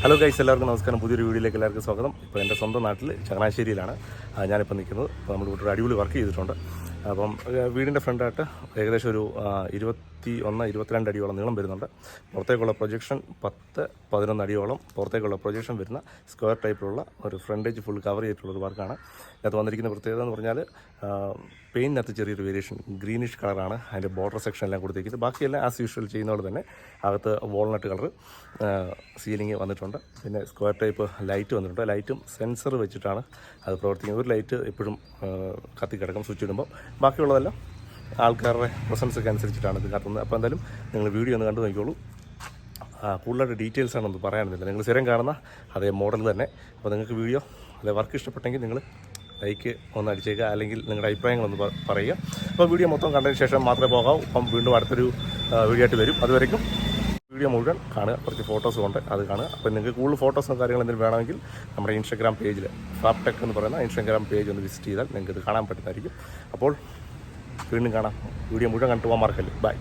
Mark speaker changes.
Speaker 1: Hello guys, എല്ലാവർക്കും നമസ്കാരം. പുതിയൊരു വീഡിയോയിലേക്ക് എല്ലാവർക്കും സ്വാഗതം. ഇപ്പോൾ എൻ്റെ സ്വന്തം നാട്ടിൽ ചങ്ങനാശ്ശേരിയിലാണ് ഞാനിപ്പോൾ നിൽക്കുന്നത്. അപ്പോൾ നമ്മളിവിടെ ഒരു അടിപൊളി വർക്ക് ചെയ്തിട്ടുണ്ട്. അപ്പം വീടിൻ്റെ ഫ്രണ്ടായിട്ട് ഏകദേശം ഒരു 22 അടിയോളം നീളം വരുന്നുണ്ട്. പുറത്തേക്കുള്ള പ്രൊജക്ഷൻ 10-11 അടിയോളം പുറത്തേക്കുള്ള പ്രൊജക്ഷൻ വരുന്ന സ്ക്വയർ ടൈപ്പിലുള്ള ഒരു ഫ്രണ്ടേജ് ഫുൾ കവർ ചെയ്തിട്ടുള്ളൊരു വർക്കാണ്. ഇതിനകത്ത് വന്നിരിക്കുന്ന പ്രത്യേകത എന്ന് പറഞ്ഞാൽ പെയിൻറ്റിനകത്ത് ചെറിയൊരു വേരിയേഷൻ, ഗ്രീനിഷ് കളറാണ് അതിൻ്റെ ബോർഡർ സെക്ഷൻ എല്ലാം കൊടുത്തിരിക്കുന്നത്. ബാക്കിയെല്ലാം ആസ് യൂഷ്വൽ ചെയ്യുന്ന പോലെ തന്നെ അകത്ത് വാൾനട്ട് കളർ സീലിംഗ് വന്നിട്ടുണ്ട്. പിന്നെ സ്ക്വയർ ടൈപ്പ് ലൈറ്റ് വന്നിട്ടുണ്ട്. ലൈറ്റും സെൻസർ വെച്ചിട്ടാണ് അത് പ്രവർത്തിക്കുന്നത്. ഒരു ലൈറ്റ് എപ്പോഴും കത്തിക്കിടക്കും സ്വിച്ച് ഇടുമ്പോൾ, ബാക്കിയുള്ളതെല്ലാം ആൾക്കാരുടെ പ്രസൻസൊക്കെ അനുസരിച്ചിട്ടാണ് ഇത് കത്തുന്നത്. അപ്പോൾ എന്തായാലും നിങ്ങൾ വീഡിയോ ഒന്ന് കണ്ടു നോക്കിക്കോളൂ. കൂടുതലായിട്ട് ഡീറ്റെയിൽസ് ആണെന്ന് പറയാനൊന്നുമില്ല. നിങ്ങൾ സ്ഥിരം കാണുന്ന അതേ മോഡൽ തന്നെ. അപ്പോൾ നിങ്ങൾക്ക് വീഡിയോ അല്ലെ വർക്ക് ഇഷ്ടപ്പെട്ടെങ്കിൽ നിങ്ങൾ ലൈക്ക് ഒന്ന് അടിച്ചേക്കുക, അല്ലെങ്കിൽ നിങ്ങളുടെ അഭിപ്രായങ്ങളൊന്ന് പറയുക. അപ്പോൾ വീഡിയോ മൊത്തം കണ്ടതിന് ശേഷം മാത്രമേ പോകാവൂ. അപ്പം വീണ്ടും അടുത്തൊരു വീഡിയോ ആയിട്ട് വരും. അതുവരെയ്ക്കും വീഡിയോ മുഴുവൻ കാണുക. കുറച്ച് ഫോട്ടോസും ഉണ്ട്, അത് കാണുക. അപ്പോൾ നിങ്ങൾക്ക് കൂടുതൽ ഫോട്ടോസും കാര്യങ്ങളും എന്തെങ്കിലും വേണമെങ്കിൽ നമ്മുടെ ഇൻസ്റ്റാഗ്രാം പേജിൽ ഫാപ്ടെക് എന്ന് പറയുന്ന ഇൻസ്റ്റാഗ്രാം പേജ് ഒന്ന് വിസിറ്റ് ചെയ്താൽ നിങ്ങൾക്ക് ഇത് കാണാൻ പറ്റുന്നതായിരിക്കും. അപ്പോൾ വീണ്ടും കാണാം. വീഡിയോ മുഴുവൻ കണ്ടു പോകാൻ മറക്കല്ലേ. ബൈ.